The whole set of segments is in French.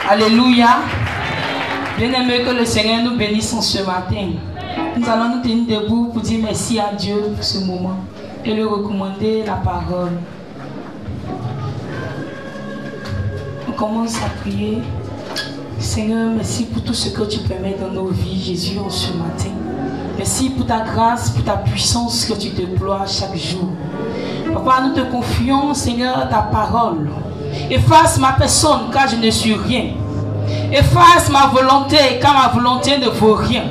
Alléluia. Bien-aimé, que le Seigneur nous bénisse en ce matin. Nous allons nous tenir debout pour dire merci à Dieu pour ce moment et lui recommander la parole. On commence à prier. Seigneur, merci pour tout ce que tu permets dans nos vies, Jésus, en ce matin. Merci pour ta grâce, pour ta puissance que tu déploies chaque jour. Papa, nous te confions, Seigneur, ta parole. Efface ma personne car je ne suis rien. Efface ma volonté car ma volonté ne vaut rien.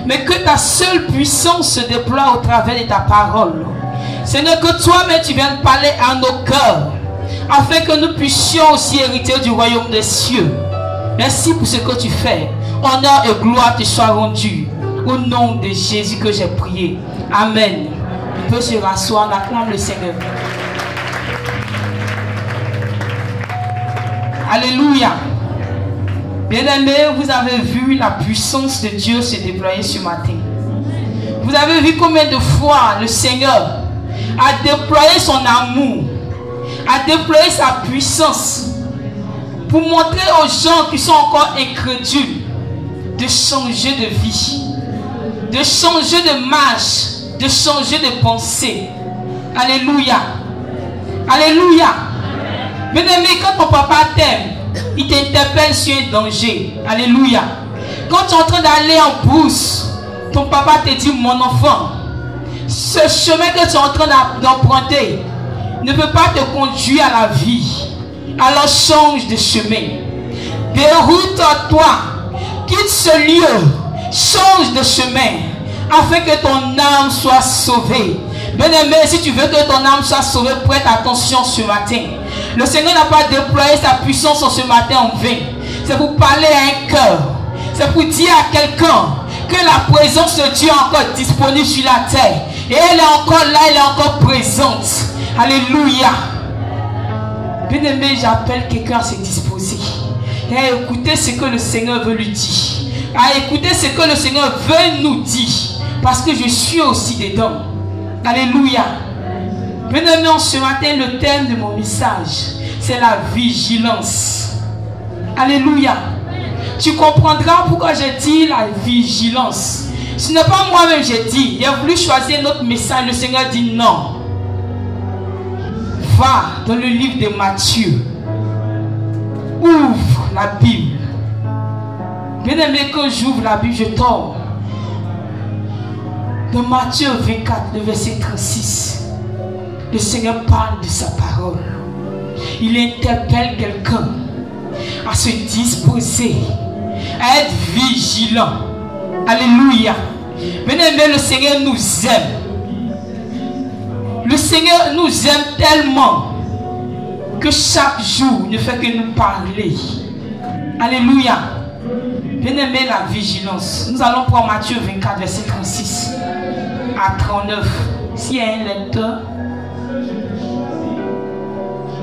Mais que ta seule puissance se déploie au travers de ta parole. Seigneur, que toi-même tu viennes parler à nos cœurs afin que nous puissions aussi hériter du royaume des cieux. Merci pour ce que tu fais. Honneur et gloire te soient rendus. Au nom de Jésus que j'ai prié. Amen. On peut se rasseoir, on acclame le Seigneur. Alléluia. Bien-aimés, vous avez vu la puissance de Dieu se déployer ce matin. Vous avez vu combien de fois le Seigneur a déployé son amour, a déployé sa puissance pour montrer aux gens qui sont encore incrédules de changer de vie, de changer de marche, de changer de pensée. Alléluia. Alléluia. Bien-aimé, quand ton papa t'aime, il t'interpelle sur un danger. Alléluia. Quand tu es en train d'aller en brousse, ton papa te dit, mon enfant, ce chemin que tu es en train d'emprunter ne peut pas te conduire à la vie. Alors change de chemin. Déroute-toi. Quitte ce lieu. Change de chemin. Afin que ton âme soit sauvée. Bien-aimé, si tu veux que ton âme soit sauvée, prête attention ce matin. Le Seigneur n'a pas déployé sa puissance ce matin en vain. C'est pour parler à un cœur. C'est pour dire à quelqu'un que la présence de Dieu est encore disponible sur la terre. Et elle est encore là, elle est encore présente. Alléluia. Bien-aimé, j'appelle quelqu'un à se disposer et à écouter ce que le Seigneur veut lui dire. À écouter ce que le Seigneur veut nous dire. Parce que je suis aussi dedans. Alléluia. Bien-aimé, ce matin, le thème de mon message, c'est la vigilance. Alléluia. Tu comprendras pourquoi j'ai dit la vigilance. Ce n'est pas moi-même j'ai dit. Il a voulu choisir notre message. Le Seigneur dit non. Va dans le livre de Matthieu. Ouvre la Bible. Bien-aimé, quand j'ouvre la Bible, je tombe dans Matthieu 24, le verset 36. Le Seigneur parle de sa parole. Il interpelle quelqu'un à se disposer, à être vigilant. Alléluia. Bien-aimé, le Seigneur nous aime. Le Seigneur nous aime tellement que chaque jour ne fait que nous parler. Alléluia. Bien-aimé, la vigilance. Nous allons prendre Matthieu 24, verset 36 à 39. S'il y a un lecteur.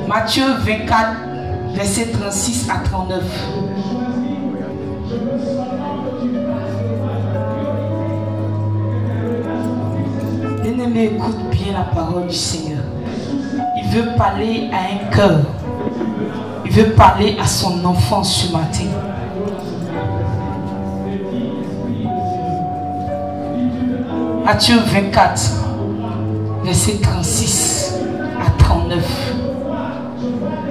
Matthieu 24, verset 36 à 39. Bien-aimé, écoute bien la parole du Seigneur. Il veut parler à un cœur. Il veut parler à son enfant ce matin. Matthieu 24, verset 36 à 39.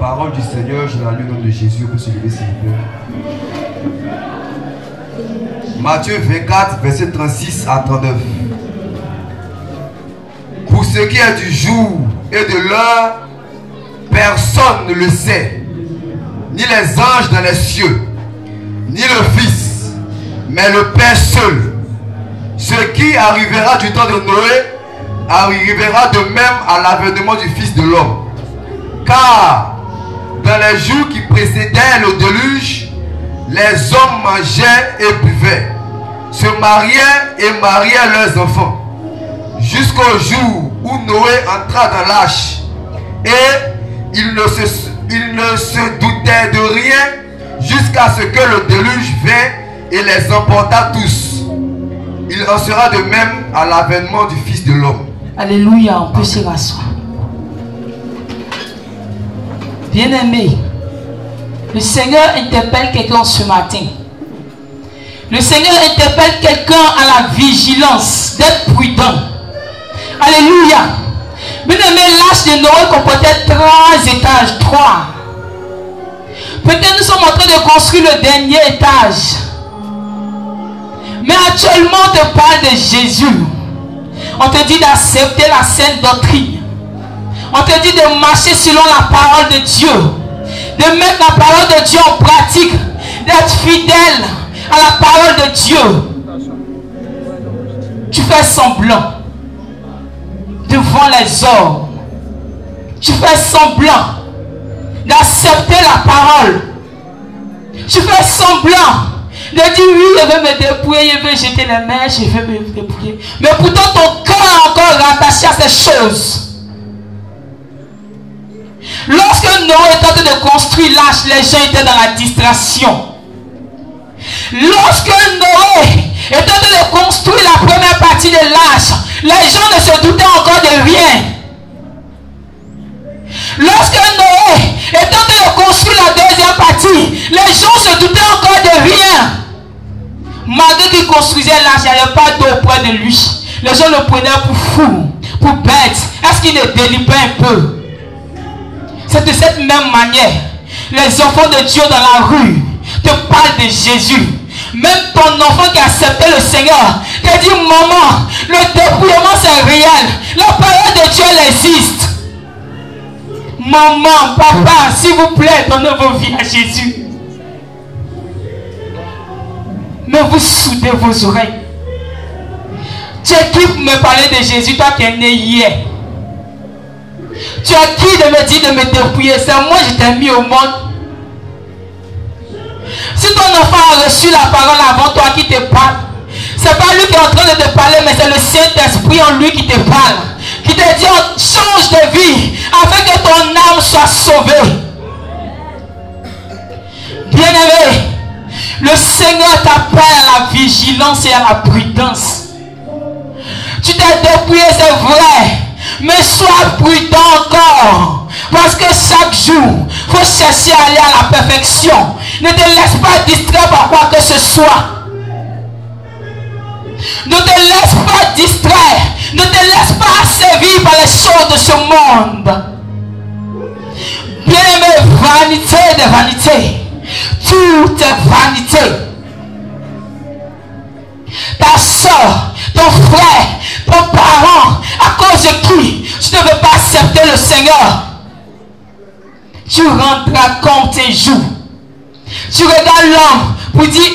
Parole du Seigneur, je la lis au nom de Jésus. On peut se lever s'il vous plaît. Matthieu 24, verset 36 à 39. Pour ce qui est du jour et de l'heure, personne ne le sait, ni les anges dans les cieux, ni le Fils, mais le Père seul. Ce qui arrivera du temps de Noé arrivera de même à l'avènement du Fils de l'homme. Car dans les jours qui précédaient le déluge, les hommes mangeaient et buvaient, se mariaient et mariaient leurs enfants, jusqu'au jour où Noé entra dans l'arche. Et il ne se doutait de rien jusqu'à ce que le déluge vint et les emporta tous. Il en sera de même à l'avènement du Fils de l'homme. Alléluia, on peut se rasseoir. Bien-aimé, Le Seigneur interpelle quelqu'un ce matin. Le Seigneur interpelle quelqu'un à la vigilance, d'être prudent. Alléluia. Bien-aimé, l'âge de Noé comportait 3 étages. 3. Peut-être nous sommes en train de construire le dernier étage. Mais actuellement, on te parle de Jésus. On te dit d'accepter la sainte doctrine. On te dit de marcher selon la parole de Dieu. De mettre la parole de Dieu en pratique. D'être fidèle à la parole de Dieu. Tu fais semblant devant les hommes. Tu fais semblant d'accepter la parole. Tu fais semblant de dire oui, je vais me dépouiller, je vais jeter les mains, je vais me dépouiller. Mais pourtant ton cœur est encore rattaché à ces choses. Lorsque Noé était en train de construire l'arche, les gens étaient dans la distraction. Lorsque Noé était en train de construire la première partie de l'arche, les gens ne se doutaient encore de rien. Lorsque Noé était en train de construire la deuxième partie, les gens se doutaient encore de rien. Malgré qu'il construisait l'arche, il n'y avait pas d'eau auprès de lui. Les gens le prenaient pour fou, pour bête. Est-ce qu'il ne délibérait un peu? C'est de cette même manière, les enfants de Dieu dans la rue te parlent de Jésus. Même ton enfant qui a accepté le Seigneur te dit, maman, le dépouillement c'est réel. La parole de Dieu elle existe. Maman, papa, s'il vous plaît, donnez vos vies à Jésus. Mais vous soudez vos oreilles. Tu es qui pour me parler de Jésus, toi qui es né hier? Tu es qui de me dire de me dépouiller? C'est moi je t'ai mis au monde. Si ton enfant a reçu la parole avant toi qui te parle, c'est pas lui qui est en train de te parler, mais c'est le Saint-Esprit en lui qui te parle. Qui te dit change de vie afin que ton âme soit sauvée. Bien-aimé, le Seigneur t'appelle à la vigilance et à la prudence. Tu t'es dépouillé, c'est vrai. Mais sois prudent encore. Parce que chaque jour, il faut chercher à aller à la perfection. Ne te laisse pas distraire par quoi que ce soit. Ne te laisse pas distraire. Ne te laisse pas servir par les choses de ce monde. Bien-aimé, vanité de vanité. Tout est vanité. Ta soeur, ton frère, ton parent, à cause de qui tu ne veux pas accepter le Seigneur, tu rendras compte un jour. Tu regardes l'homme pour dire,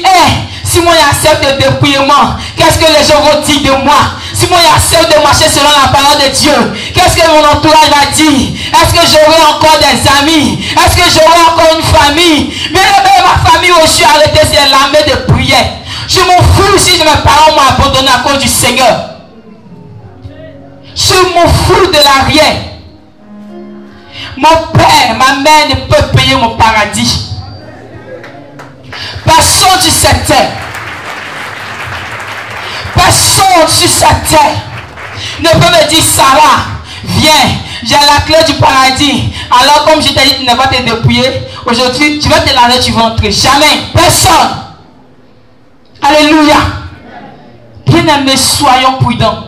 si moi j'accepte le dépouillement, qu'est-ce que les gens vont dire de moi? Si moi j'accepte de marcher selon la parole de Dieu, qu'est-ce que mon entourage va dire? Est-ce que j'aurai encore des amis? Est-ce que j'aurai encore une famille? Mais ma famille aussi arrêtée, c'est l'armée de prière. Je m'en fous si mes parents m'ont abandonné à cause du Seigneur. Je m'en fous de l'arrière. Mon père, ma mère ne peut payer mon paradis. Personne sur cette terre. Personne sur cette terre ne peut me dire, Sarah, viens, j'ai la clé du paradis. Alors comme je t'ai dit, tu ne vas te dépouiller. Aujourd'hui, tu vas te laver, tu vas entrer. Jamais. Personne. Alléluia. Bien-aimés, soyons prudents.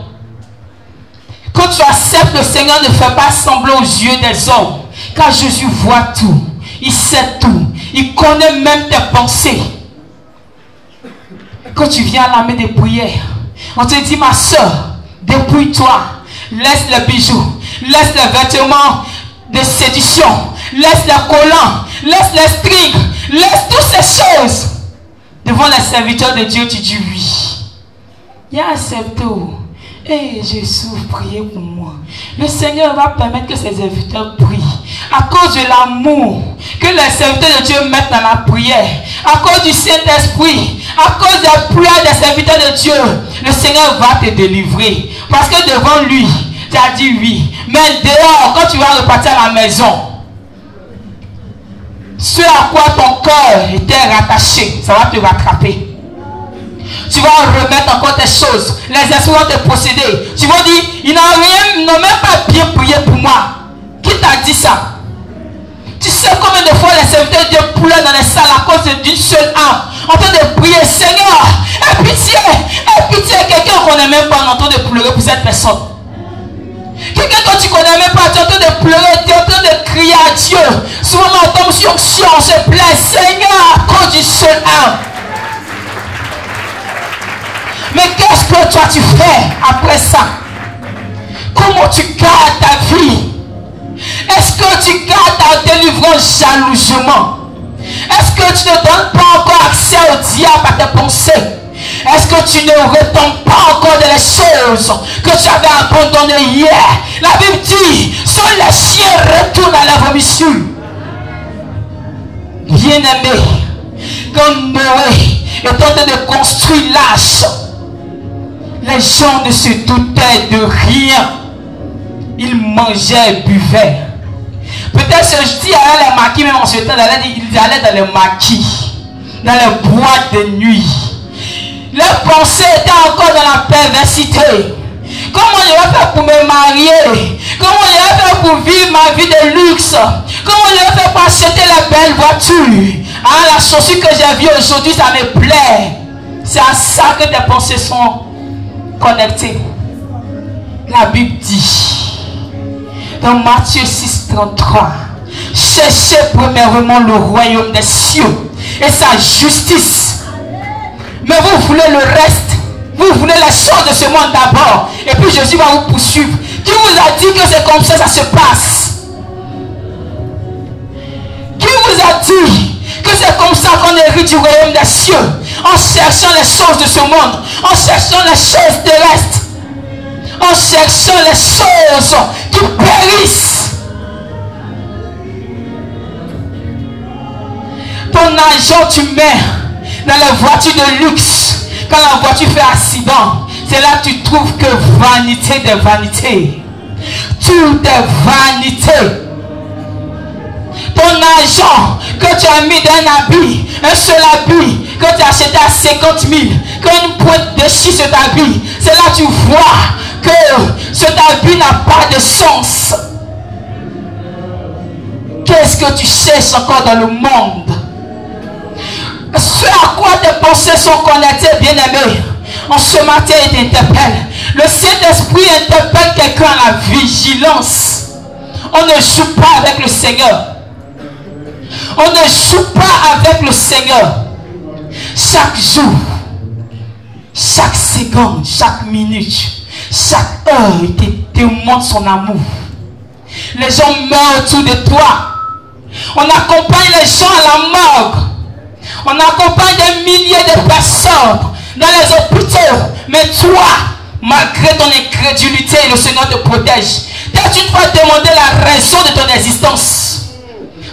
Quand tu acceptes le Seigneur, ne fais pas semblant aux yeux des hommes. Car Jésus voit tout. Il sait tout. Il connaît même tes pensées. Quand tu viens à la main des prières, on te dit, ma soeur, dépouille-toi. Laisse les bijoux. Laisse les vêtements de séduction. Laisse les collants. Laisse les strings. Laisse toutes ces choses. Devant les serviteurs de Dieu, tu dis oui. Il y a accepté. Jésus, priez pour moi. Le Seigneur va permettre que ses serviteurs prient. À cause de l'amour que les serviteurs de Dieu mettent dans la prière, à cause du Saint-Esprit, à cause des prières des serviteurs de Dieu, le Seigneur va te délivrer. Parce que devant lui, tu as dit oui. Mais dehors, quand tu vas repartir à la maison, ce à quoi ton cœur était rattaché, ça va te rattraper. Tu vas remettre encore tes choses. Les esprits vont te posséder. Tu vas dire, il n'a même pas bien prié pour moi. Qui t'a dit ça? Tu sais combien de fois les serviteurs de Dieu pleurent dans les salles à cause d'une seule âme. En train de prier, Seigneur, aie pitié, quelqu'un qu'on n'aime même pas, en train de pleurer pour cette personne. Quelqu'un que tu connais même pas, tu es en train de pleurer, tu es en train de crier à Dieu. Souvent on tombe sur onction, on se plaît, Seigneur, à cause d'une seule âme. Mais qu'est-ce que toi tu fais après ça? Comment tu gardes ta vie? Est-ce que tu gardes ta délivrance jalousement? Est-ce que tu ne donnes pas encore accès au diable à tes pensées? Est-ce que tu ne retombes pas encore dans les choses que tu avais abandonnées hier? La Bible dit, seuls les chiens retournent à la vomissure. Bien-aimé, quand Noé est en train de construire l'arche, les gens ne se doutaient de rien. Ils mangeaient, buvaient. Peut-être que je dis à les maquis, même en ce temps, ils allaient dans les maquis, dans les boîtes de nuit. Leurs pensées étaient encore dans la perversité. Comment je vais faire pour me marier? Comment je vais faire pour vivre ma vie de luxe? Comment je vais faire pour acheter la belle voiture? Ah, la chaussure que j'ai vue aujourd'hui, ça me plaît. C'est à ça que tes pensées sont connectées. La Bible dit dans Matthieu 6:33, cherchez premièrement le royaume des cieux et sa justice. Mais vous voulez le reste. Vous voulez la chose de ce monde d'abord. Et puis Jésus va vous poursuivre. Qui vous a dit que c'est comme ça se passe? Qui vous a dit que c'est comme ça qu'on hérite du royaume des cieux? En cherchant les choses de ce monde. En cherchant les choses terrestres. En cherchant les choses qui périssent. Ton argent tu mets dans les voitures de luxe. Quand la voiture fait accident, c'est là que tu trouves que vanité des vanités. Tout est vanité. Ton argent que tu as mis dans un habit, un seul habit que tu as acheté à 50 000, quand une pointe déchire cet habit, c'est là que tu vois que cet habit n'a pas de sens. Qu'est-ce que tu cherches encore dans le monde? Ce à quoi tes pensées sont connectées, bien-aimé, en ce matin, il t'interpelle. Le Saint-Esprit interpelle quelqu'un à la vigilance. On ne joue pas avec le Seigneur. On ne joue pas avec le Seigneur. Chaque jour, chaque seconde, chaque minute, chaque heure, il te montre son amour. Les gens meurent autour de toi. On accompagne les gens à la morgue. On accompagne des milliers de personnes dans les hôpitaux. Mais toi, malgré ton incrédulité, le Seigneur te protège. T'as une fois demandé la raison de ton existence.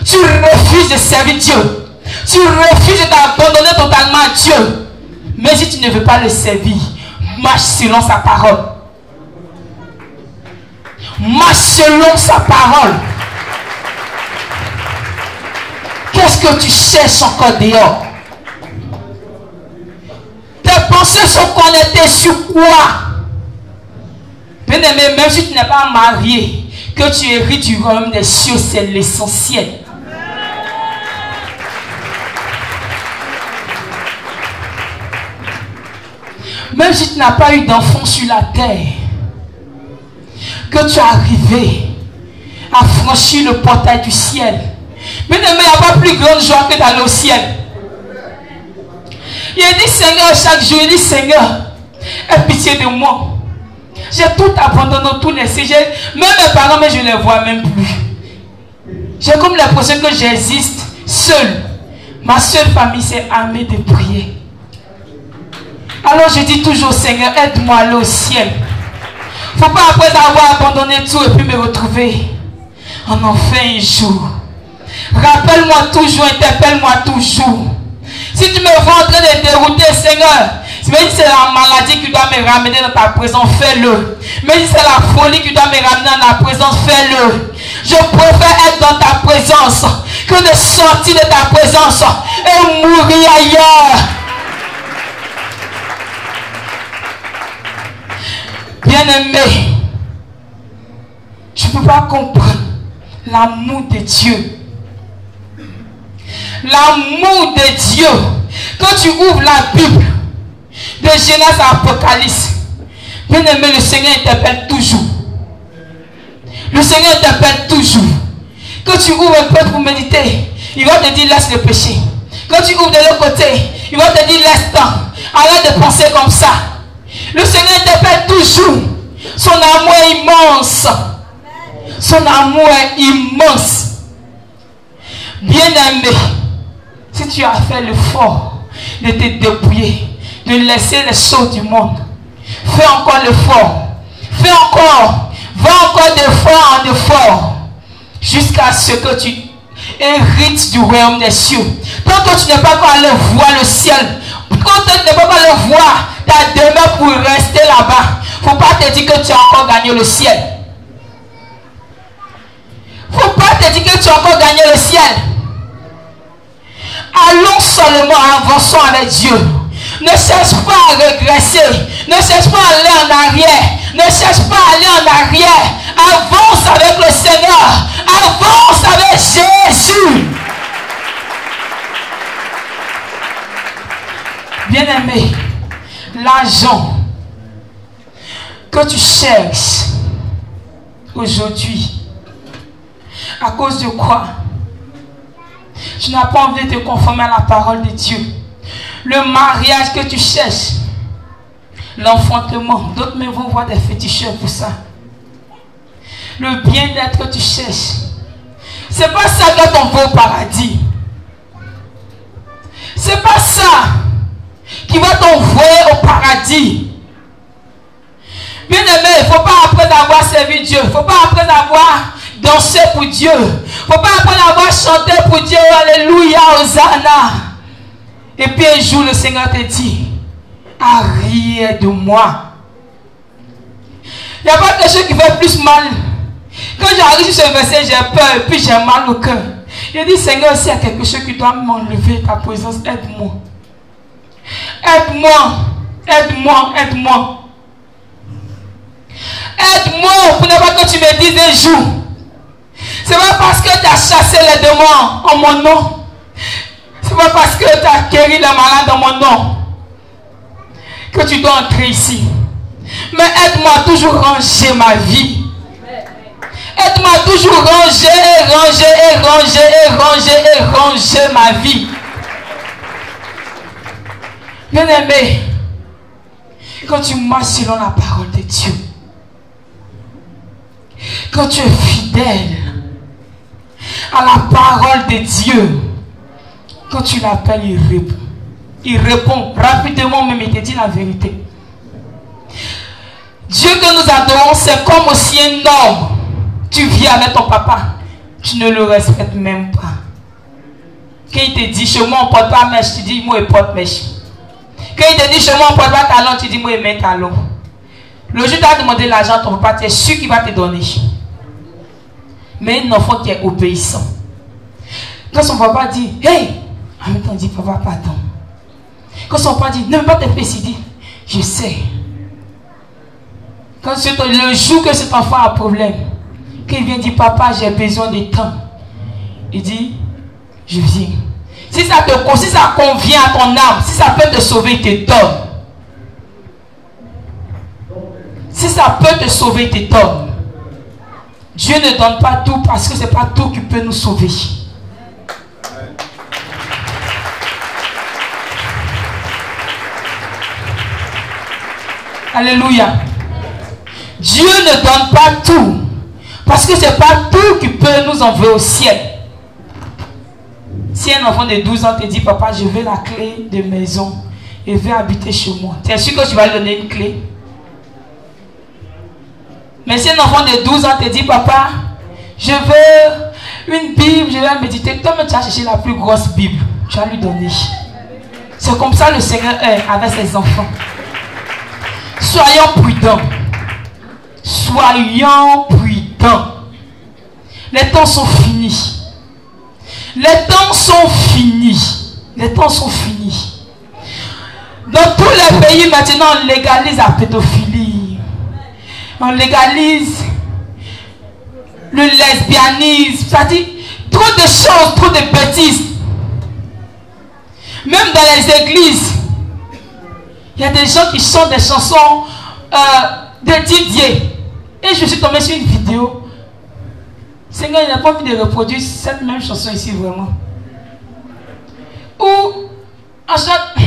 Tu refuses de servir Dieu. Tu refuses de t'abandonner totalement à Dieu. Mais si tu ne veux pas le servir, marche selon sa parole. Marche selon sa parole. Qu'est-ce que tu cherches encore dehors? Tes pensées sont connectées sur quoi? Bien-aimé, même si tu n'es pas marié, que tu hérites du royaume des cieux, c'est l'essentiel. Même si tu n'as pas eu d'enfant sur la terre, que tu es arrivé à franchir le portail du ciel. Bien-aimé, il n'y a pas plus grande joie que d'aller au ciel. Il a dit, Seigneur, chaque jour, il dit, Seigneur, aie pitié de moi. J'ai tout abandonné, tout laissé. Même mes parents, mais je ne les vois même plus. J'ai comme l'impression que j'existe seul. Ma seule famille s'est armée de prier. Alors je dis toujours, Seigneur, aide-moi à aller au ciel. Il ne faut pas après avoir abandonné tout et puis me retrouver en enfer un jour. Rappelle-moi toujours, interpelle-moi toujours. Si tu me vois en train de dérouter, Seigneur, mais si c'est la maladie qui doit me ramener dans ta présence, fais-le. Mais si c'est la folie qui doit me ramener dans ta présence, fais-le. Je préfère être dans ta présence que de sortir de ta présence et mourir ailleurs. Bien-aimé, tu ne peux pas comprendre l'amour de Dieu L'amour de Dieu. Quand tu ouvres la Bible, de Genèse à Apocalypse, bien aimé, le Seigneur interpelle toujours. Le Seigneur interpelle toujours. Quand tu ouvres un peu pour méditer, il va te dire laisse le péché. Quand tu ouvres de l'autre côté, il va te dire laisse temps. Arrête de penser comme ça. Le Seigneur interpelle toujours. Son amour est immense. Son amour est immense. Bien-aimé, si tu as fait l'effort de te débrouiller, de laisser les choses du monde, fais encore l'effort. Fais encore. Va encore d'effort en effort. Jusqu'à ce que tu hérites du royaume des cieux. Tant que tu n'es pas encore allé voir le ciel, quand tu n'es pas encore allé voir ta demeure pour rester là-bas, il ne faut pas te dire que tu as encore gagné le ciel. Il ne faut pas te dire que tu as encore gagné le ciel. Allons seulement, avançons avec Dieu. Ne cherche pas à régresser. Ne cherche pas à aller en arrière. Ne cherche pas à aller en arrière. Avance avec le Seigneur. Avance avec Jésus. Bien-aimé, l'argent que tu cherches aujourd'hui, à cause de quoi? Tu n'as pas envie de te conformer à la parole de Dieu. Le mariage que tu cherches, l'enfantement, d'autres même vont voir des féticheurs pour ça. Le bien-être que tu cherches, c'est pas ça qui t'envoie au paradis. C'est pas ça qui va t'envoyer au paradis. Bien aimé, il ne faut pas après avoir servi Dieu, il ne faut pas après avoir dansé pour Dieu, il ne faut pas après avoir chanté pour Dieu, alléluia, Hosanna. Et puis un jour le Seigneur te dit, arrière de moi. Il n'y a pas quelque chose qui fait plus mal. Quand j'arrive sur ce verset, j'ai peur et puis j'ai mal au cœur. Je dis, Seigneur, s'il y a quelque chose qui doit m'enlever ta présence, aide-moi. Aide-moi, aide-moi, aide-moi. Aide-moi pour ne pas que tu me dises un jour. C'est pas parce que tu as chassé les démons en mon nom. C'est pas parce que tu as guéri les malades en mon nom que tu dois entrer ici. Mais aide-moi à toujours ranger ma vie. Aide-moi à toujours ranger et ranger et ranger et ranger et ranger ma vie. Bien-aimé, quand tu marches selon la parole de Dieu, quand tu es fidèle à la parole de Dieu, quand tu l'appelles, il répond. Il répond rapidement, même il te dit la vérité. Dieu que nous adorons, c'est comme aussi un homme. Tu viens avec ton papa, tu ne le respectes même pas. Quand il te dit, chez moi on ne porte pas mèche, tu dis, moi je porte mèche. Quand il te dit, chez moi on ne porte pas talon, tu dis, moi je mets talon. Le jour où tu as demandé l'argent à ton papa, tu es sûr qu'il va te donner. Mais un enfant qui est obéissant. Quand son papa dit, hey, en même temps il dit, papa, pardon. Quand son papa dit, ne veux pas te faire, il dit, je sais. Quand le jour que cet enfant a un problème, quand il vient dire, papa, j'ai besoin de temps, il dit, je viens. Si ça convient à ton âme, si ça peut te sauver, il te donne. Si ça peut te sauver, il te donne. Dieu ne donne pas tout parce que ce n'est pas tout qui peut nous sauver. Alléluia. Dieu ne donne pas tout parce que ce n'est pas tout qui peut nous envoyer au ciel. Si un enfant de 12 ans te dit, papa, je veux la clé de maison et veux habiter chez moi, tu es sûr que tu vas lui donner une clé? Mais si un enfant de 12 ans te dit, papa, je veux une Bible, je vais méditer, toi tu as cherché la plus grosse Bible, tu vas lui donner. C'est comme ça le Seigneur est avec ses enfants. Soyons prudents. Soyons prudents. Les temps sont finis. Les temps sont finis. Les temps sont finis. Dans tous les pays maintenant, on légalise la pédophilie. On légalise le lesbianisme. C'est-à-dire trop de choses, trop de bêtises. Même dans les églises, il y a des gens qui chantent des chansons de Didier. Et je suis tombé sur une vidéo. Seigneur, il n'a pas envie de reproduire cette même chanson ici vraiment. Où, à chaque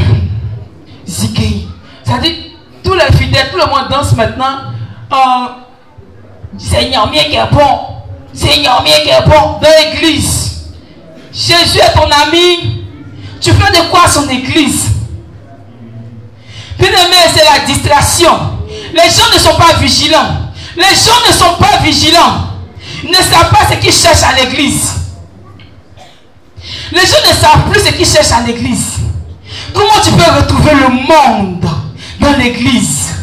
Zikei, c'est-à-dire, tous les fidèles, tout le monde danse maintenant. Seigneur, mieux qui est bon. Seigneur, mieux qui est bon. Dans l'église. Jésus est ton ami. Tu fais de quoi à son église? Bien aimé, c'est la distraction. Les gens ne sont pas vigilants. Les gens ne sont pas vigilants. Ils ne savent pas ce qu'ils cherchent à l'église. Les gens ne savent plus ce qu'ils cherchent à l'église. Comment tu peux retrouver le monde dans l'église?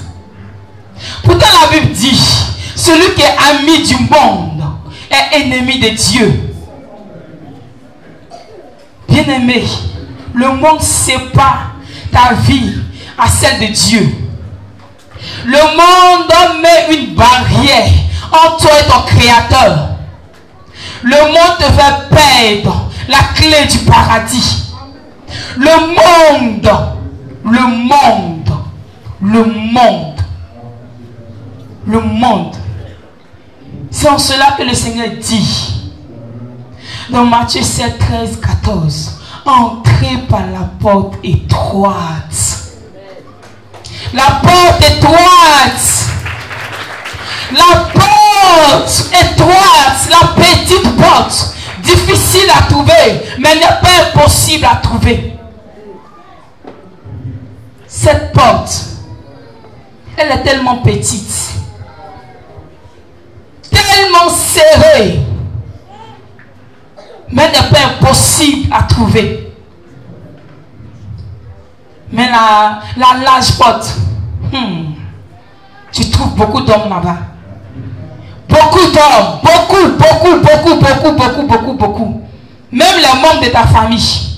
Pourtant la Bible dit, celui qui est ami du monde est ennemi de Dieu. Bien-aimé, le monde sépare ta vie à celle de Dieu. Le monde met une barrière entre toi et ton Créateur. Le monde te fait perdre la clé du paradis. Le monde. C'est en cela que le Seigneur dit dans Matthieu 7, 13, 14, entrez par la porte étroite. La porte étroite. La porte étroite. La petite porte. Difficile à trouver, mais n'est pas impossible à trouver. Cette porte, elle est tellement petite, tellement serrée, mais n'est pas impossible à trouver. Mais la large porte, tu trouves beaucoup d'hommes là-bas. Beaucoup d'hommes, beaucoup. Même les membres de ta famille,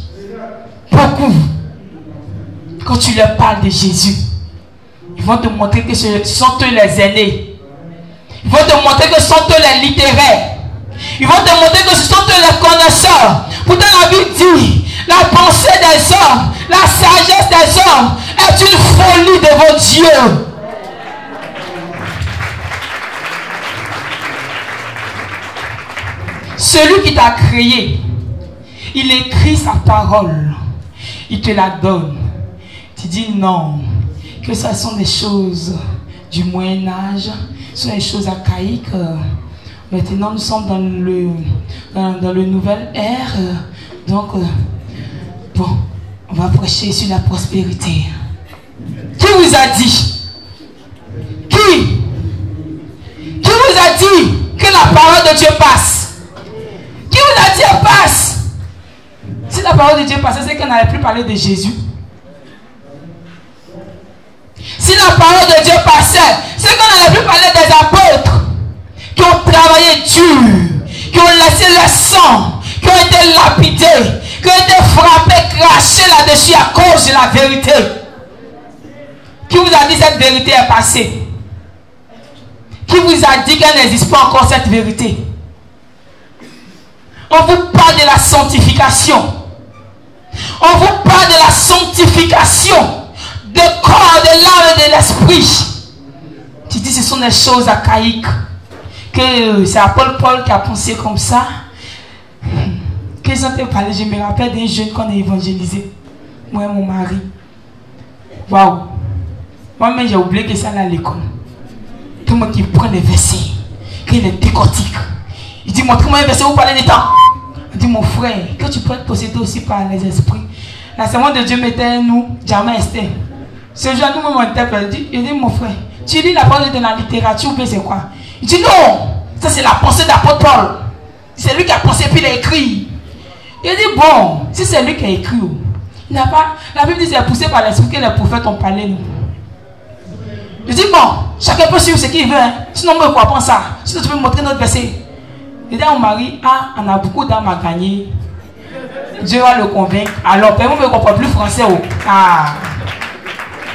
beaucoup. Quand tu leur parles de Jésus, ils vont te montrer que ce sont eux les aînés. Ils vont te montrer que ce sont eux les littéraires. Ils vont te montrer que ce sont eux les connaisseurs. Pourtant la Bible dit, la pensée des hommes, la sagesse des hommes est une folie devant Dieu. Celui qui t'a créé, il écrit sa parole, il te la donne. Tu dis non, que ce sont des choses du Moyen-Âge, ce sont des choses archaïques. Maintenant, nous sommes dans le nouvel ère. Donc, bon, on va prêcher sur la prospérité. Qui vous a dit? Qui vous a dit que la parole de Dieu passe? Qui vous a dit elle passe? Si la parole de Dieu passait, c'est qu'on n'allait plus parler de Jésus. Si la parole de Dieu passait, c'est qu'on n'allait plus parler des apôtres qui ont travaillé dur, qui ont laissé le sang, qui ont été lapidés, qui ont été frappés, crachés là-dessus à cause de la vérité. Qui vous a dit cette vérité est passée? Qui vous a dit qu'elle n'existe pas encore cette vérité? On vous parle de la sanctification. On vous parle de la sanctification de corps, de l'âme et de l'esprit. Tu dis ce sont des choses archaïques. Que c'est Paul qui a pensé comme ça. Que j'entends parler, je me rappelle d'un jeune qu'on a évangélisé. Moi et mon mari. Waouh. Moi-même j'ai oublié que ça allait à l'école. Tout le monde qui prend les versets, qui les décortique. Il dit, montrez-moi un verset où vous parlez des temps. Il dit, mon frère, que tu peux être possédé aussi par les esprits. La semence de Dieu mettait nous, jamais Esther. Ce jour, nous-mêmes, on interpelle. Il dit, mon frère, tu lis la parole de la littérature ou bien c'est quoi? Il dit, non, ça c'est la pensée d'apôtre Paul. C'est lui qui a pensé puis il a écrit. Il dit, bon, si c'est lui qui a écrit, il n'a pas. La Bible dit, c'est poussé par l'esprit que les prophètes ont parlé, nous. Je dis, bon, chacun peut suivre ce qu'il veut. Hein. Sinon, on ne croit pas ça. Sinon, tu peux me montrer notre verset. Je dis à mon mari, on a beaucoup d'âmes à gagner. Dieu va le convaincre. Alors, peut-être ne comprend plus français. Ah.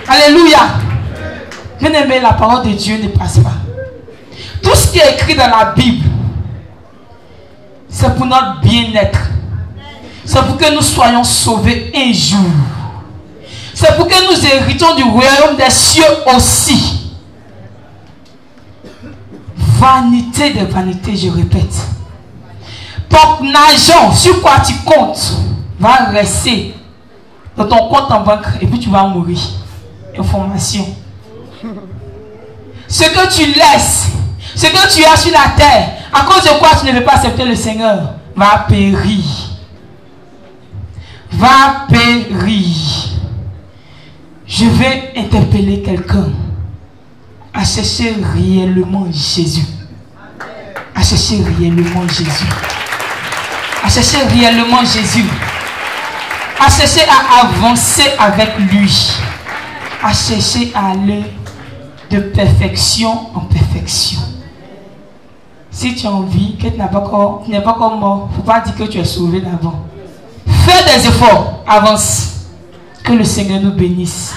Alléluia. Bien aimé, la parole de Dieu ne passe pas. Tout ce qui est écrit dans la Bible, c'est pour notre bien-être. C'est pour que nous soyons sauvés un jour. C'est pour que nous héritons du royaume des cieux aussi. Vanité de vanité, je répète. Ton argent, sur quoi tu comptes, va rester dans ton compte en banque et puis tu vas mourir. Information. Ce que tu laisses, ce que tu as sur la terre, à cause de quoi tu ne veux pas accepter le Seigneur, va périr. Va périr. Je vais interpeller quelqu'un à chercher réellement Jésus. À chercher réellement Jésus. À chercher réellement Jésus. À chercher à avancer avec lui. À chercher à aller de perfection en perfection. Si tu as envie, que tu n'es pas encore mort, il ne faut pas dire que tu es sauvé d'abord. Fais des efforts, avance. Que le Seigneur nous bénisse.